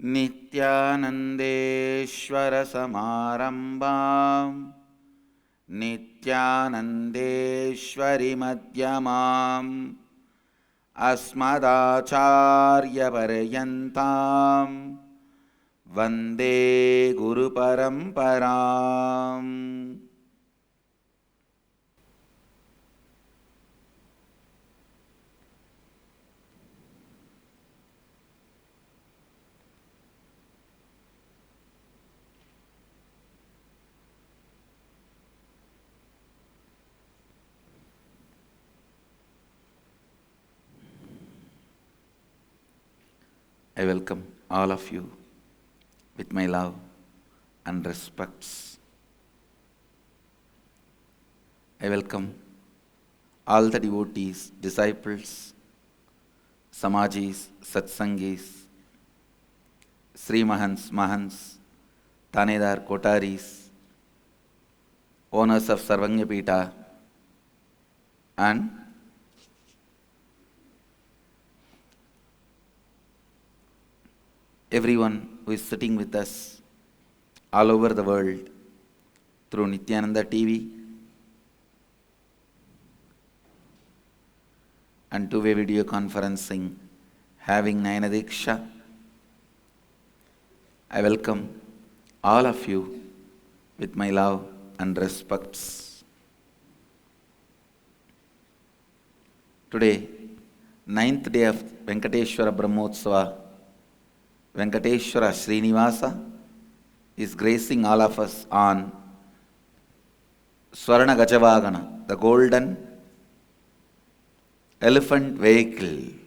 नित्यानन्देश्वरसमारम्भां नित्यानन्देश्वरिमध्यमाम् अस्मदाचार्यपर्यन्तां वन्दे गुरुपरम्पराम्. I welcome all of you with my love and respects. I welcome all the devotees, disciples, Samajis, Satsangis, Sri Mahants, Tanedar, Kotaris, owners of Sarvanyapita, and everyone who is sitting with us all over the world through Nithyananda TV and two-way video conferencing, having Nayana. I welcome all of you with my love and respects. Today, 9th day of Venkateshwara Brahmotsava, Venkateshwara Srinivasa is gracing all of us on Swarna Gajavagana, the golden elephant vehicle.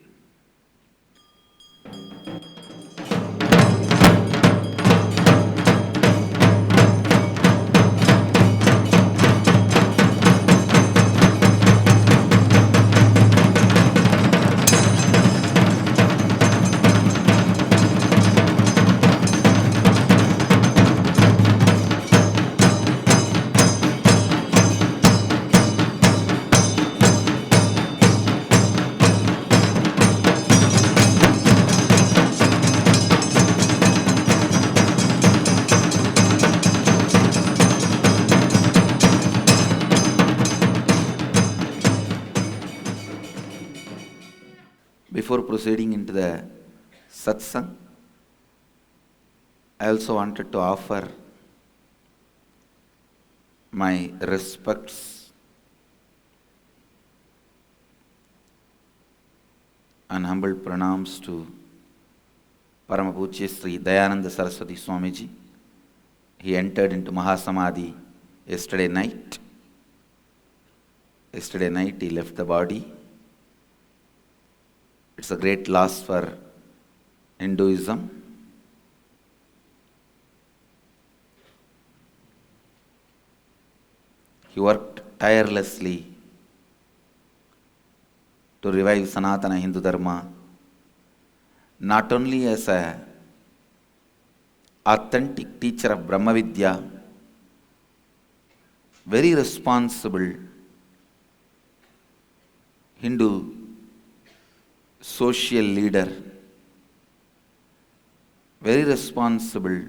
Before proceeding into the Satsang, I also wanted to offer my respects and humble pranams to Paramapuಜ್ಯ Sri Dayananda Saraswati Swamiji. He entered into Mahasamadhi yesterday night. Yesterday night he left the body. It's a great loss for Hinduism. He worked tirelessly to revive Sanatana Hindu Dharma, not only as an authentic teacher of Brahma Vidya, very responsible Hindu social leader, very responsible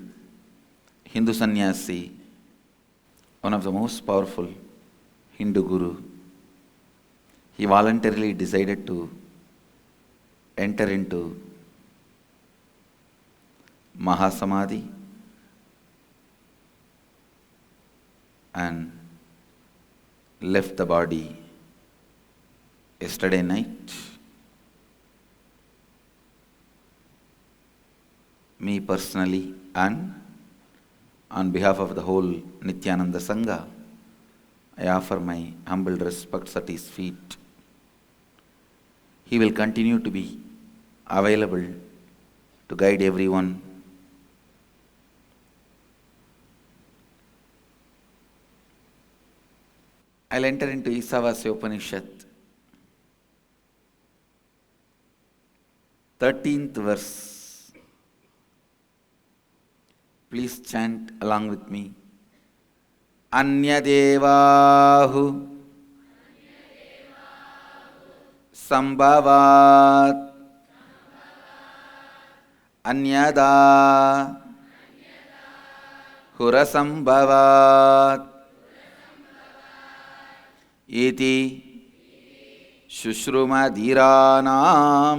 Hindu sannyasi, one of the most powerful Hindu guru. He voluntarily decided to enter into Mahasamadhi and left the body yesterday night. Me personally and on behalf of the whole Nithyananda Sangha, I offer my humble respects at his feet. He will continue to be available to guide everyone. I'll enter into Isavasya Upanishad, 13th verse. Please chant along with me. Anyadevahuh sambhavat anyadevahuh iti susruma dhiranam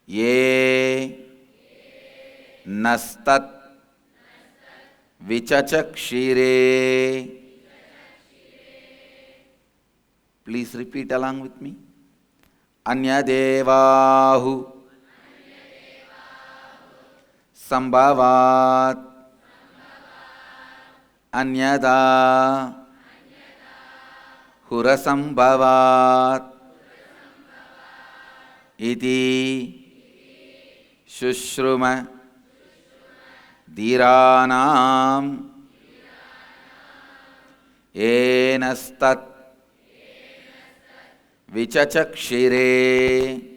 ye nastadvichachaksire. Please repeat along with me. Anyadevahuh sambhavat anyadevahuh iti susruma dhiranam ye nastadvichachaksire.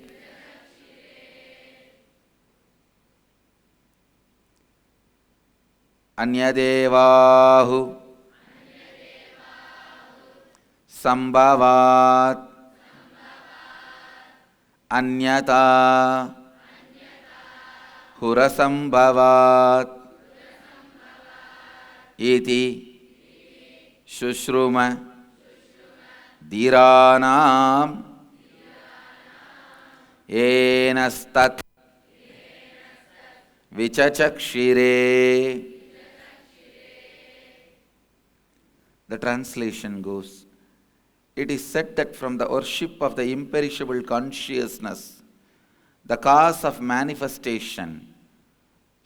Anyadevahuh sambhavat anyadevahuh iti susruma dhiranam ye nastadvichachaksire. The translation goes, it is said that from the worship of the imperishable consciousness, the cause of manifestation,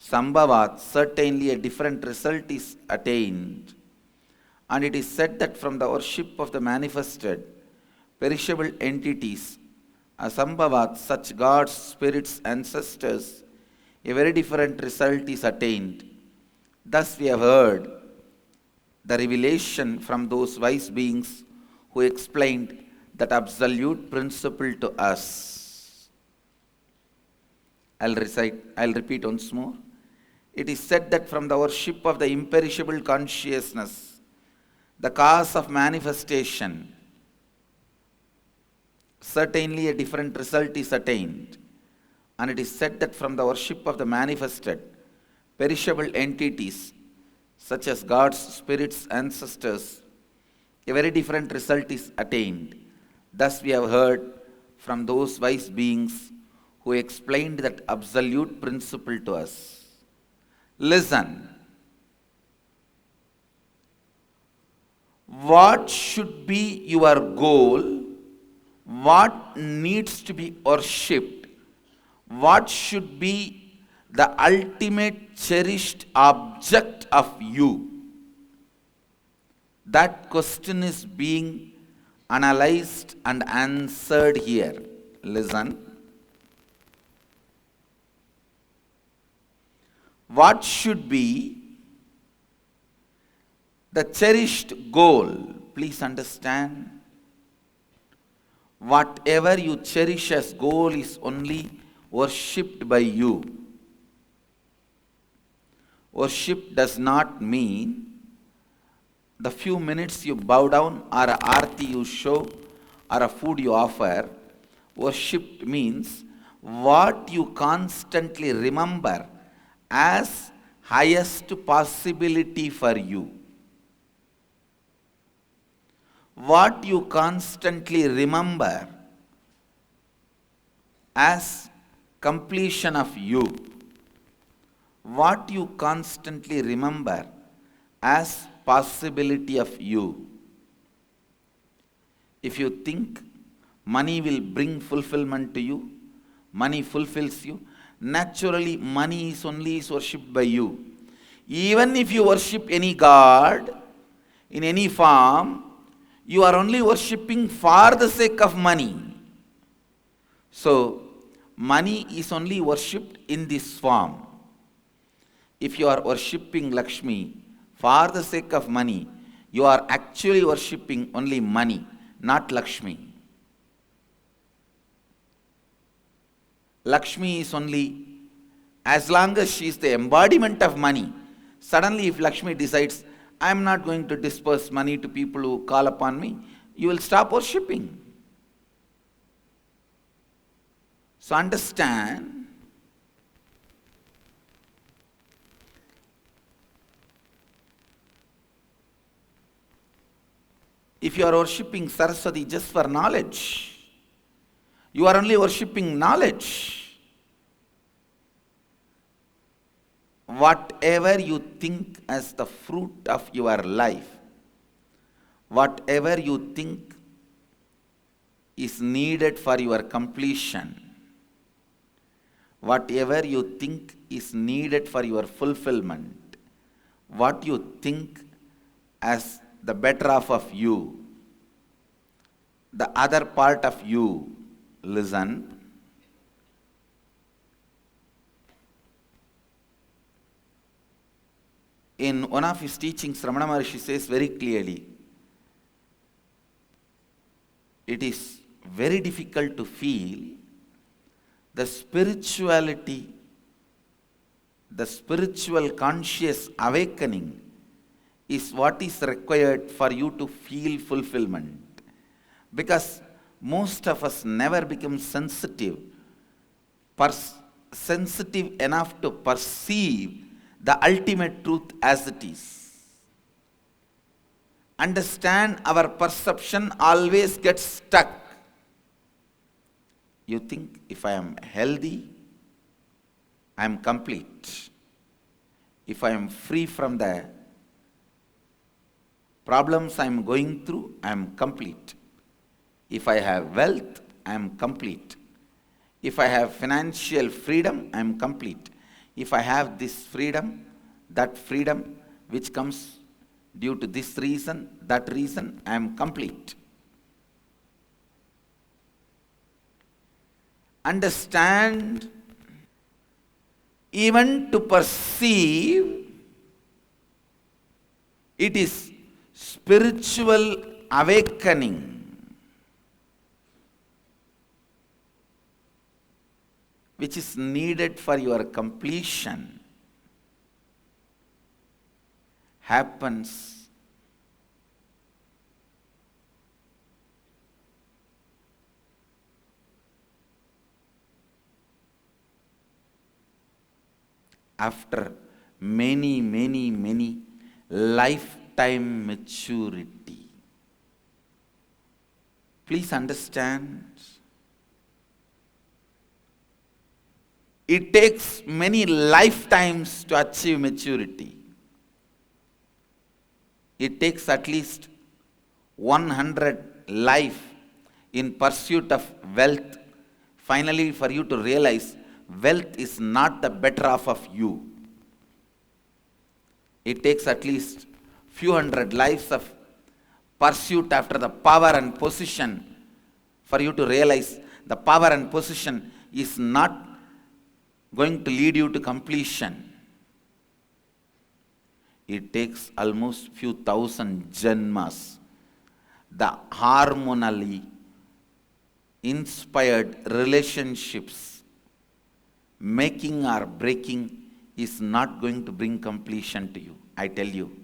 sambhavat, certainly a different result is attained. And it is said that from the worship of the manifested, perishable entities, asambhavat, such gods, spirits, ancestors, a very different result is attained. Thus we have heard the revelation from those wise beings who explained that absolute principle to us. I'll repeat once more. It is said that from the worship of the imperishable consciousness, the cause of manifestation, certainly a different result is attained. And it is said that from the worship of the manifested, perishable entities, such as gods, spirits, ancestors, a very different result is attained. Thus we have heard from those wise beings who explained that absolute principle to us. Listen. What should be your goal? What needs to be worshipped? What should be the ultimate cherished object of you? That question is being analyzed and answered here. Listen. What should be the cherished goal? Please understand. Whatever you cherish as goal is only worshipped by you. Worship does not mean the few minutes you bow down or a arti you show or a food you offer. Worship means what you constantly remember as highest possibility for you. What you constantly remember as completion of you. What you constantly remember as possibility of you. If you think money will bring fulfillment to you, money fulfills you, naturally money is only worshipped by you. Even if you worship any god in any form, you are only worshipping for the sake of money. So, money is only worshipped in this form. If you are worshipping Lakshmi for the sake of money, you are actually worshipping only money, not Lakshmi. Lakshmi is only, as long as she is the embodiment of money. Suddenly if Lakshmi decides, I am not going to disperse money to people who call upon me, you will stop worshipping. So understand, if you are worshipping Saraswati just for knowledge, you are only worshipping knowledge. Whatever you think as the fruit of your life, whatever you think is needed for your completion, whatever you think is needed for your fulfillment, what you think as the better half of you, the other part of you, listen. In one of his teachings, Ramana Maharshi says very clearly, it is very difficult to feel the spirituality, the spiritual conscious awakening is what is required for you to feel fulfillment. Because most of us never become sensitive enough to perceive the ultimate truth as it is. Understand, our perception always gets stuck. You think, if I am healthy, I am complete. If I am free from the problems I am going through, I am complete. If I have wealth, I am complete. If I have financial freedom, I am complete. If I have this freedom, that freedom which comes due to this reason, that reason, I am complete. Understand, even to perceive, it is spiritual awakening. Which is needed for your completion, happens after many lifetime maturity. Please understand, it takes many lifetimes to achieve maturity. It takes at least 100 life in pursuit of wealth, finally for you to realize wealth is not the better half of you. It takes at least few hundred lives of pursuit after the power and position for you to realize the power and position is not going to lead you to completion. It takes almost few thousand janmas. The harmonally inspired relationships, making or breaking, is not going to bring completion to you, I tell you.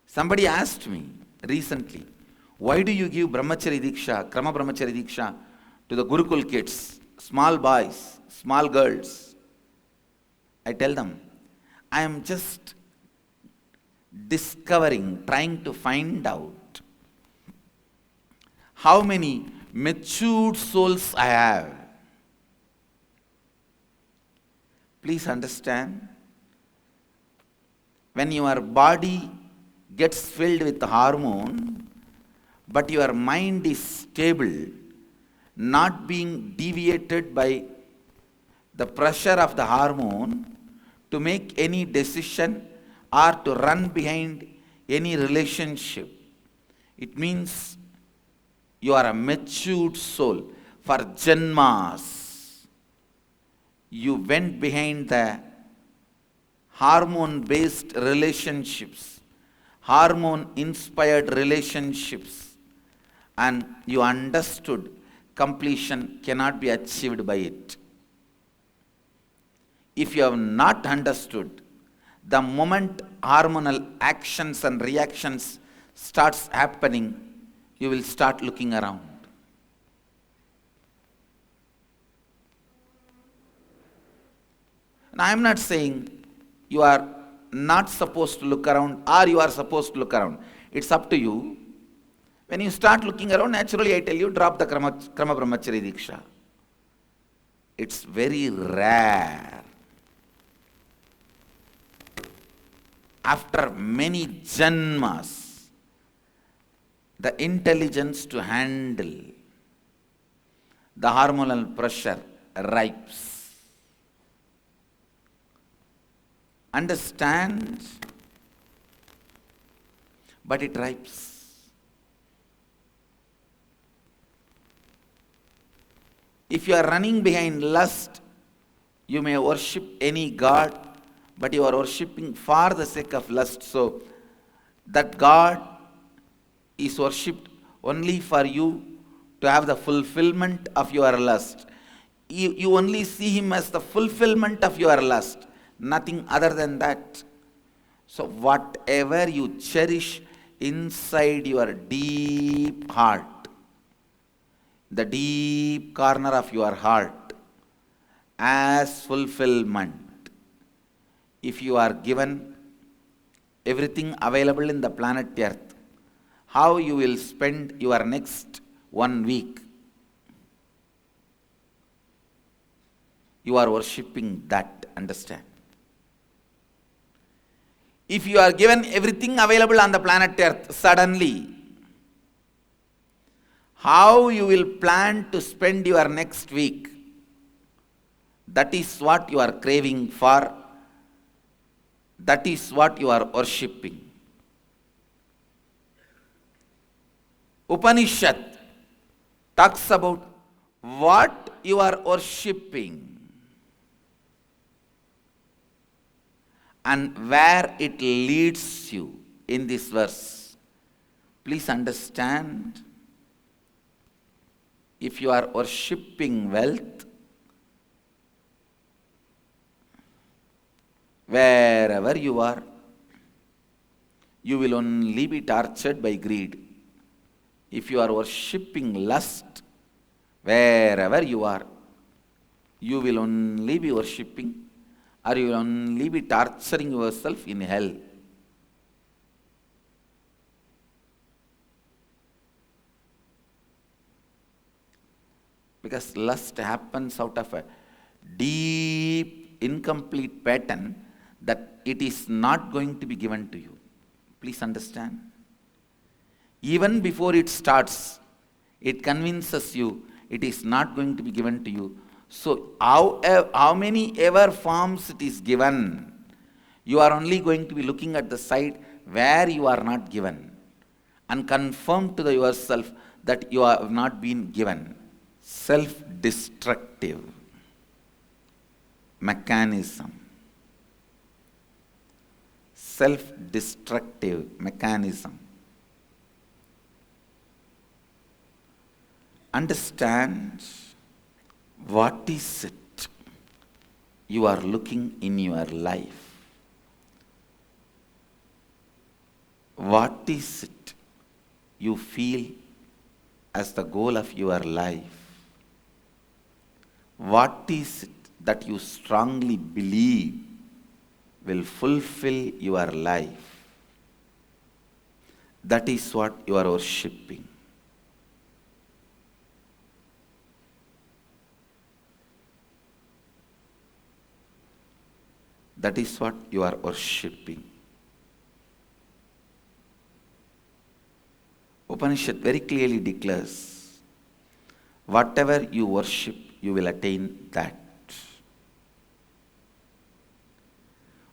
Somebody asked me recently, why do you give brahmachari diksha, krama brahmachari diksha to the Gurukul kids, small boys, small girls? I tell them, I am just discovering, trying to find out how many matured souls I have. Please understand, when your body gets filled with hormone, but your mind is stable, not being deviated by the pressure of the hormone to make any decision or to run behind any relationship, it means you are a matured soul. For janmas, you went behind the hormone-based relationships, hormone-inspired relationships, and you understood completion cannot be achieved by it. If you have not understood, the moment hormonal actions and reactions starts happening, you will start looking around. And I am not saying you are not supposed to look around or you are supposed to look around. It's up to you. When you start looking around, naturally I tell you, drop the Krama Brahmachari Diksha. It's very rare. After many janmas, the intelligence to handle the hormonal pressure ripes. Understand, but it ripes. If you are running behind lust, you may worship any god, but you are worshipping for the sake of lust. So, that god is worshipped only for you to have the fulfillment of your lust. You only see him as the fulfillment of your lust, nothing other than that. So, whatever you cherish inside your deep heart, the deep corner of your heart, as fulfillment, if you are given everything available in the planet Earth, how you will spend your next 1 week? You are worshipping that, understand? If you are given everything available on the planet Earth suddenly, how you will plan to spend your next week? That is what you are craving for. That is what you are worshipping. Upanishad talks about what you are worshipping and where it leads you in this verse. Please understand, if you are worshipping wealth, wherever you are, you will only be tortured by greed. If you are worshipping lust, wherever you are, you will only be worshipping, or you will only be torturing yourself in hell. Because lust happens out of a deep, incomplete pattern that it is not going to be given to you. Please understand. Even before it starts, it convinces you it is not going to be given to you. So, how many ever forms it is given, you are only going to be looking at the side where you are not given and confirm to yourself that you have not been given. Self-destructive mechanism. Self-destructive mechanism. Understand, what is it you are looking in your life? What is it you feel as the goal of your life? What is it that you strongly believe will fulfill your life? That is what you are worshipping. That is what you are worshipping. Upanishad very clearly declares, whatever you worship, you will attain that.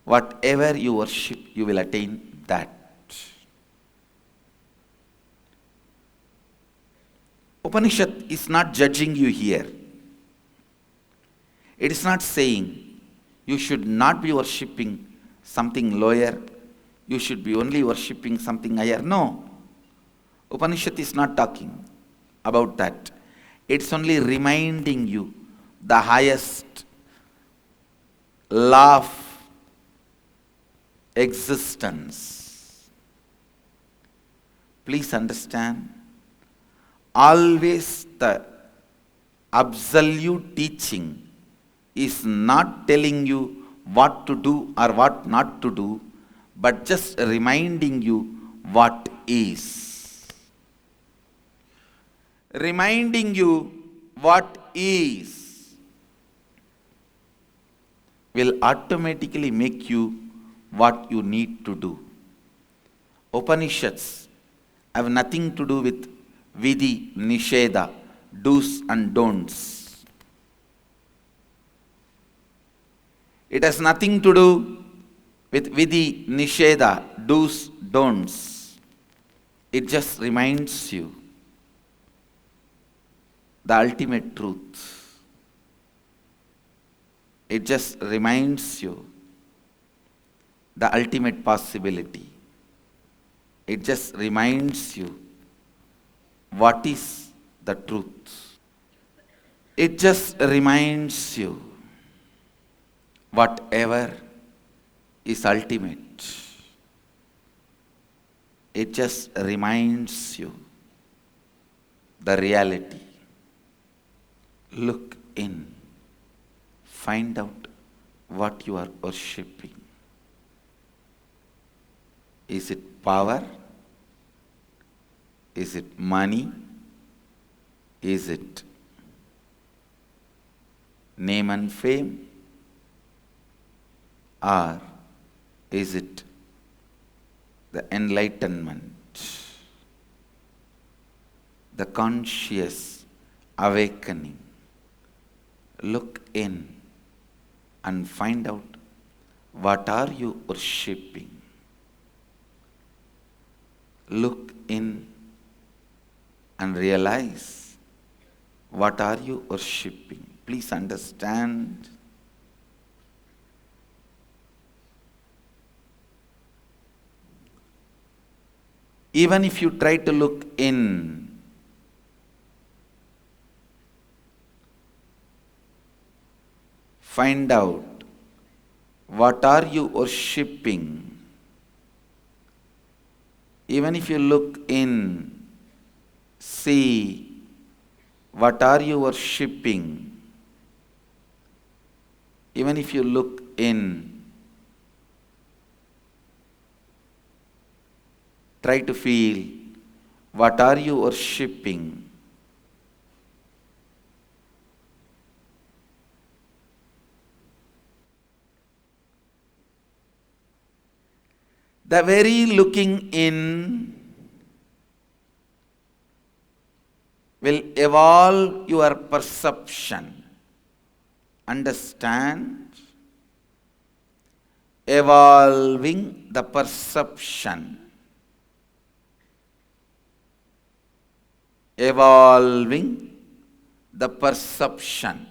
Whatever you worship, you will attain that. Upanishad is not judging you here. It is not saying you should not be worshipping something lower, you should be only worshipping something higher. No. Upanishad is not talking about that. It's only reminding you the highest law of existence. Please understand, always the absolute teaching is not telling you what to do or what not to do, but just reminding you what is. Reminding you what is will automatically make you what you need to do. Upanishads have nothing to do with vidhi, nisheda, do's and don'ts. It has nothing to do with vidhi, nisheda, do's, don'ts. It just reminds you the ultimate truth. It just reminds you the ultimate possibility. It just reminds you what is the truth. It just reminds you whatever is ultimate. It just reminds you the reality. Look in. Find out what you are worshipping. Is it power? Is it money? Is it name and fame? Or is it the enlightenment, the conscious awakening? Look in and find out what are you worshipping. Look in and realize what are you worshipping. Please understand. Even if you try to look in, find out what are you worshipping. Even if you look in, see what are you worshipping. Even if you look in, try to feel what are you worshipping. The very looking in will evolve your perception. Understand? Evolving the perception. Evolving the perception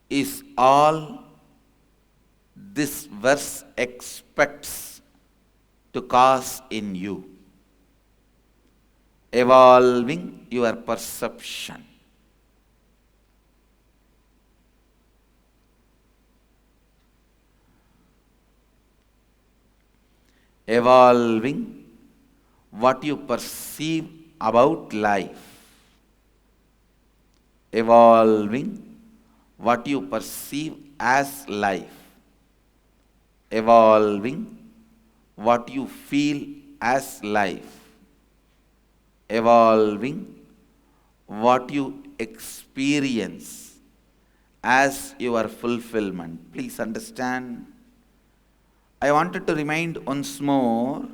is all this verse expects to cause in you. Evolving your perception. Evolving what you perceive about life. Evolving what you perceive as life. Evolving what you feel as life. Evolving what you experience as your fulfillment. Please understand. I wanted to remind once more,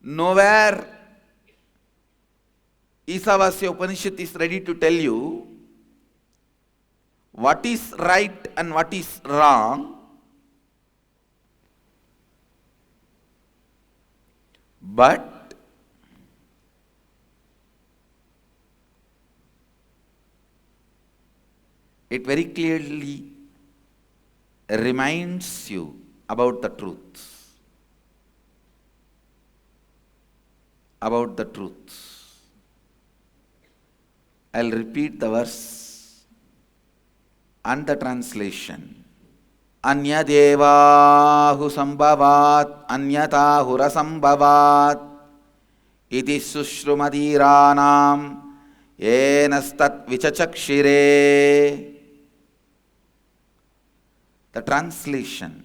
nowhere Isavasya Upanishad is ready to tell you what is right and what is wrong, but it very clearly reminds you about the truth. About the truth. I'll repeat the verse and the translation. anyadevahuh sambhavat anyadevahurasambhavat iti susruma dhiranam nastadvichachaksire. The translation: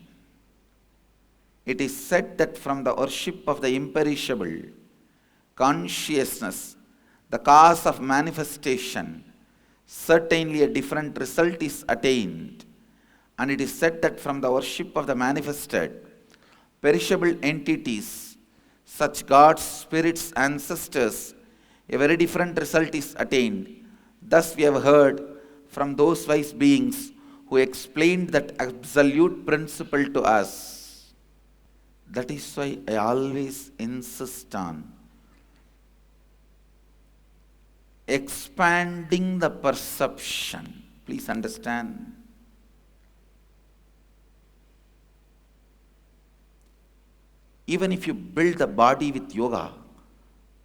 it is said that from the worship of the imperishable consciousness, the cause of manifestation, certainly a different result is attained. And it is said that from the worship of the manifested, perishable entities, such gods, spirits, ancestors, a very different result is attained. Thus we have heard from those wise beings who explained that absolute principle to us. That is why I always insist on expanding the perception. Please understand. Even if you build the body with yoga,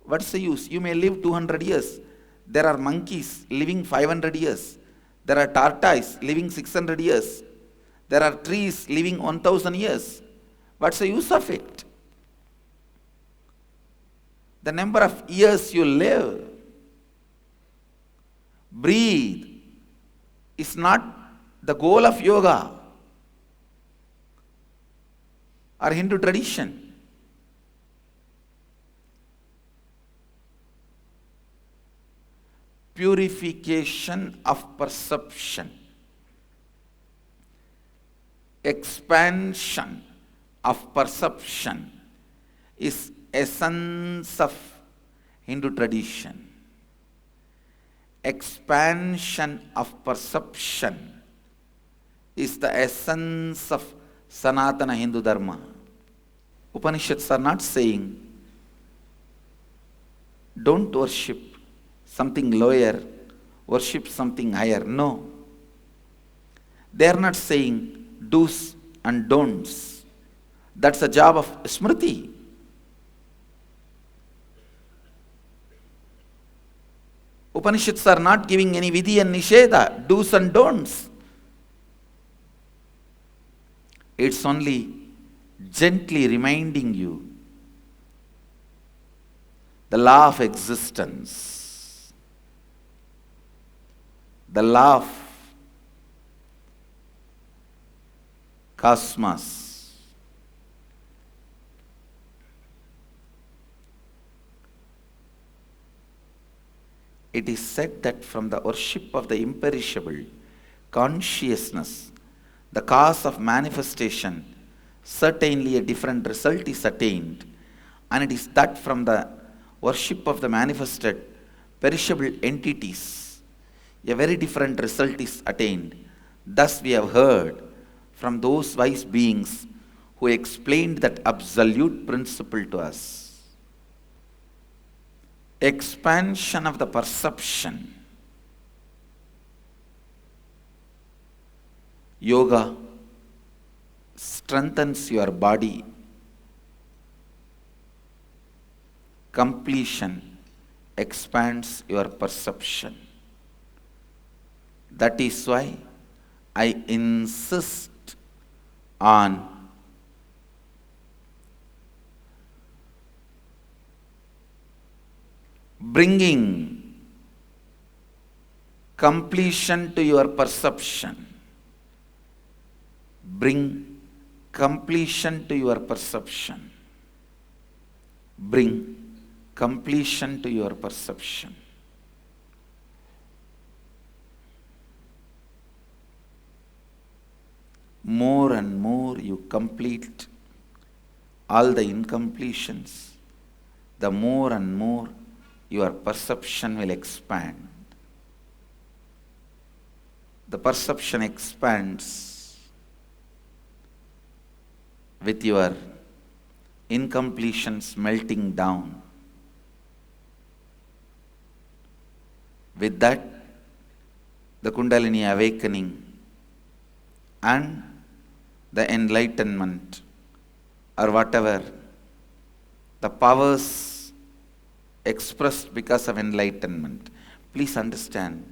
what's the use? You may live 200 years. There are monkeys living 500 years. There are tortoises living 600 years. There are trees living 1000 years. What's the use of it? The number of years you live, breathe, is not the goal of yoga or Hindu tradition. Purification of perception, expansion of perception is essence of Hindu tradition. Expansion of perception is the essence of Sanatana Hindu Dharma. Upanishads are not saying don't worship something lower, worship something higher. No. They are not saying do's and don'ts. That's the job of Smriti. Upanishads are not giving any vidhi and nisheda, do's and don'ts. It's only gently reminding you the law of existence, the law of cosmos. It is said that from the worship of the imperishable consciousness, the cause of manifestation, certainly a different result is attained. And it is that from the worship of the manifested perishable entities, a very different result is attained. Thus we have heard from those wise beings who explained that absolute principle to us. Expansion of the perception. Yoga strengthens your body. Completion expands your perception. That is why I insist on bringing completion to your perception. Bring completion to your perception. Bring completion to your perception. More and more you complete all the incompletions, the more and more your perception will expand. The perception expands with your incompletions melting down. With that, the Kundalini awakening and the enlightenment, or whatever, the powers expressed because of enlightenment. Please understand,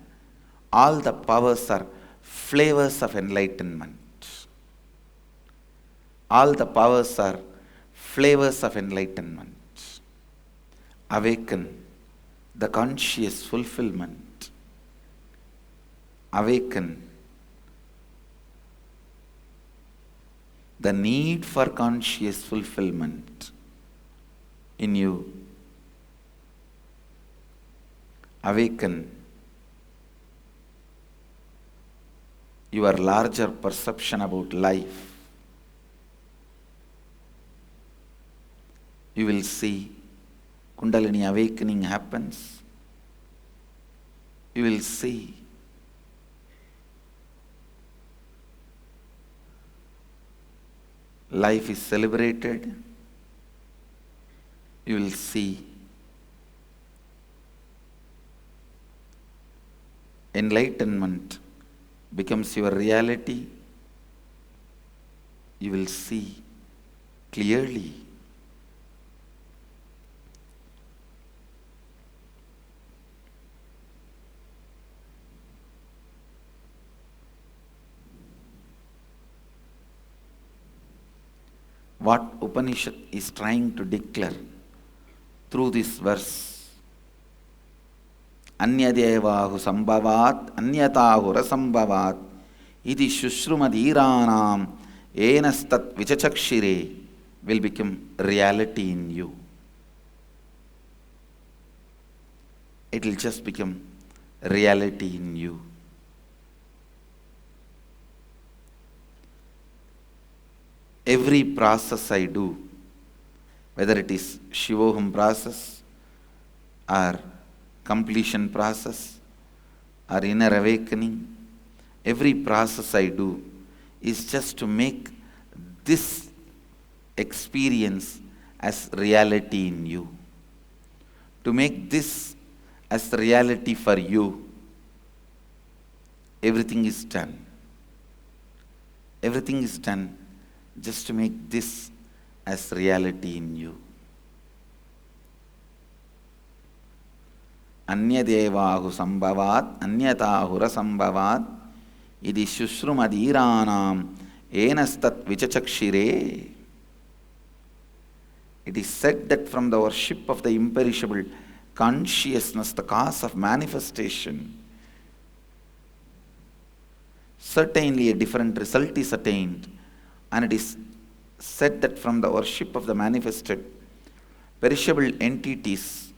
all the powers are flavors of enlightenment. All the powers are flavors of enlightenment. Awaken the conscious fulfillment. Awaken the need for conscious fulfillment in you. Awaken your larger perception about life. You will see Kundalini awakening happens. You will see life is celebrated. You will see enlightenment becomes your reality. You will see clearly. What Upanishad is trying to declare through this verse, anyadevahuh sambhavat, anyadevahuh idi susruma dhiranam nastadvichachaksire, will become reality in you. It will just become reality in you. Every process I do, whether it is Shivoham process or completion process or inner awakening, every process I do is just to make this experience as reality in you. To make this as reality for you, everything is done. Everything is done just to make this as reality in you. Anyadevahuh sambhavat, anyadevahuh idi susruma dhiranam nastadvichachaksire. It is said that from the worship of the imperishable consciousness, the cause of manifestation, certainly a different result is attained. And it is said that from the worship of the manifested perishable entities,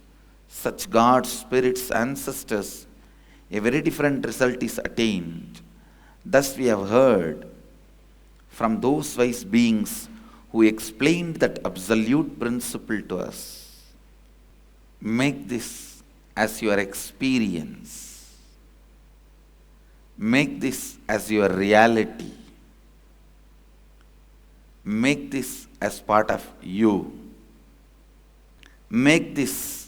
such gods, spirits, ancestors, a very different result is attained. Thus we have heard from those wise beings who explained that absolute principle to us. Make this as your experience. Make this as your reality. Make this as part of you. Make this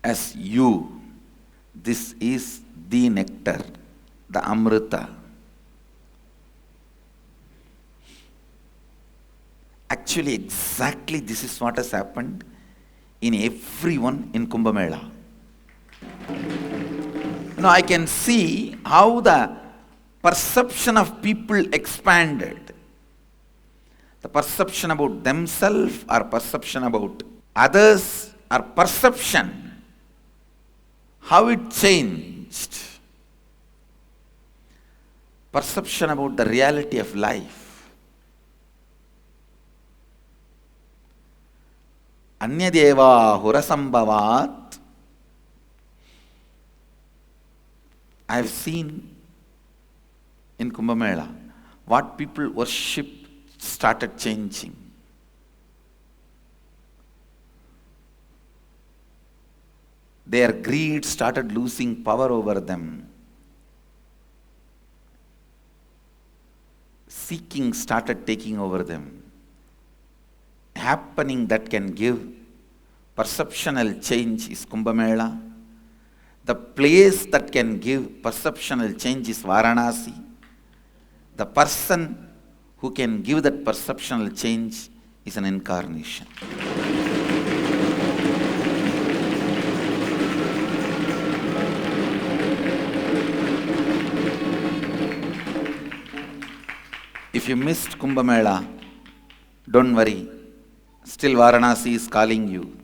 as you. This is the nectar, the Amrita. Actually, exactly this is what has happened in everyone in Kumbh Mela. Now I can see how the perception of people expanded. The perception about themselves or perception about others or perception, how it changed. Perception about the reality of life. Anyadevahuh I have seen in Kumbh Mela, what people worship started changing. Their greed started losing power over them. Seeking started taking over them. Happening that can give perceptual change is Kumbh Mela. The place that can give perceptual change is Varanasi. The person who can give that perceptual change is an incarnation. If you missed Kumbh Mela, don't worry. Still Varanasi is calling you.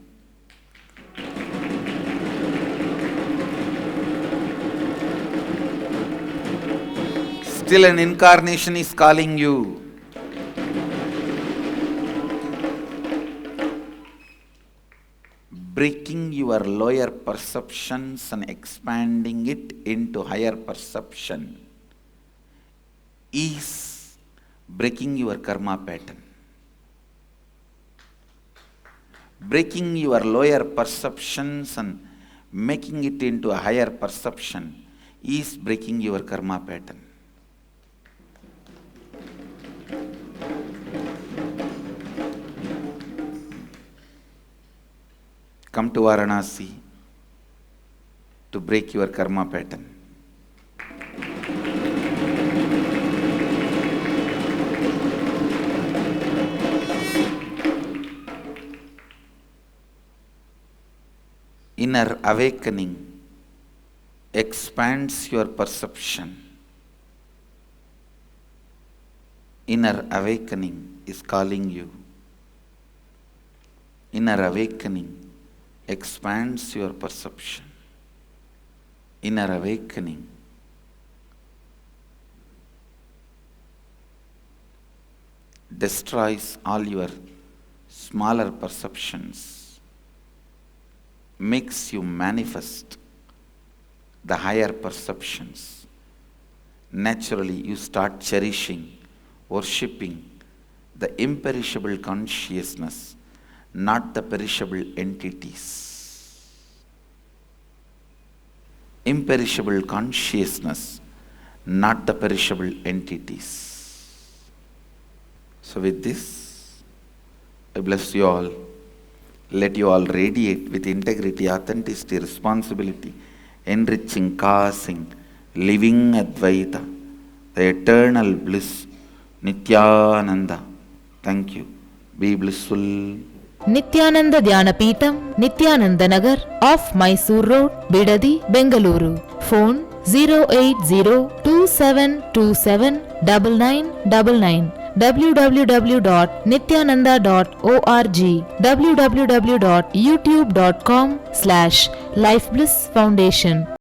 Still an incarnation is calling you. Breaking your lower perceptions and expanding it into higher perception is breaking your karma pattern. Breaking your lower perceptions and making it into a higher perception is breaking your karma pattern. Come to Varanasi to break your karma pattern. Inner awakening expands your perception. Inner awakening is calling you. Inner awakening expands your perception. Inner awakening destroys all your smaller perceptions, makes you manifest the higher perceptions. Naturally, you start cherishing, worshipping the imperishable consciousness, not the perishable entities. Imperishable consciousness, not the perishable entities. So with this, I bless you all. Let you all radiate with integrity, authenticity, responsibility, enriching, causing, living Advaita, the eternal bliss, Nithyananda. Thank you. Be blissful. Nithyananda Dhyanapitham, Nithyananda Nagar, off Mysore Road, Bidadi, Bengaluru. Phone 08027279999. www.nithyananda.org. www.youtube.com/Life Bliss Foundation.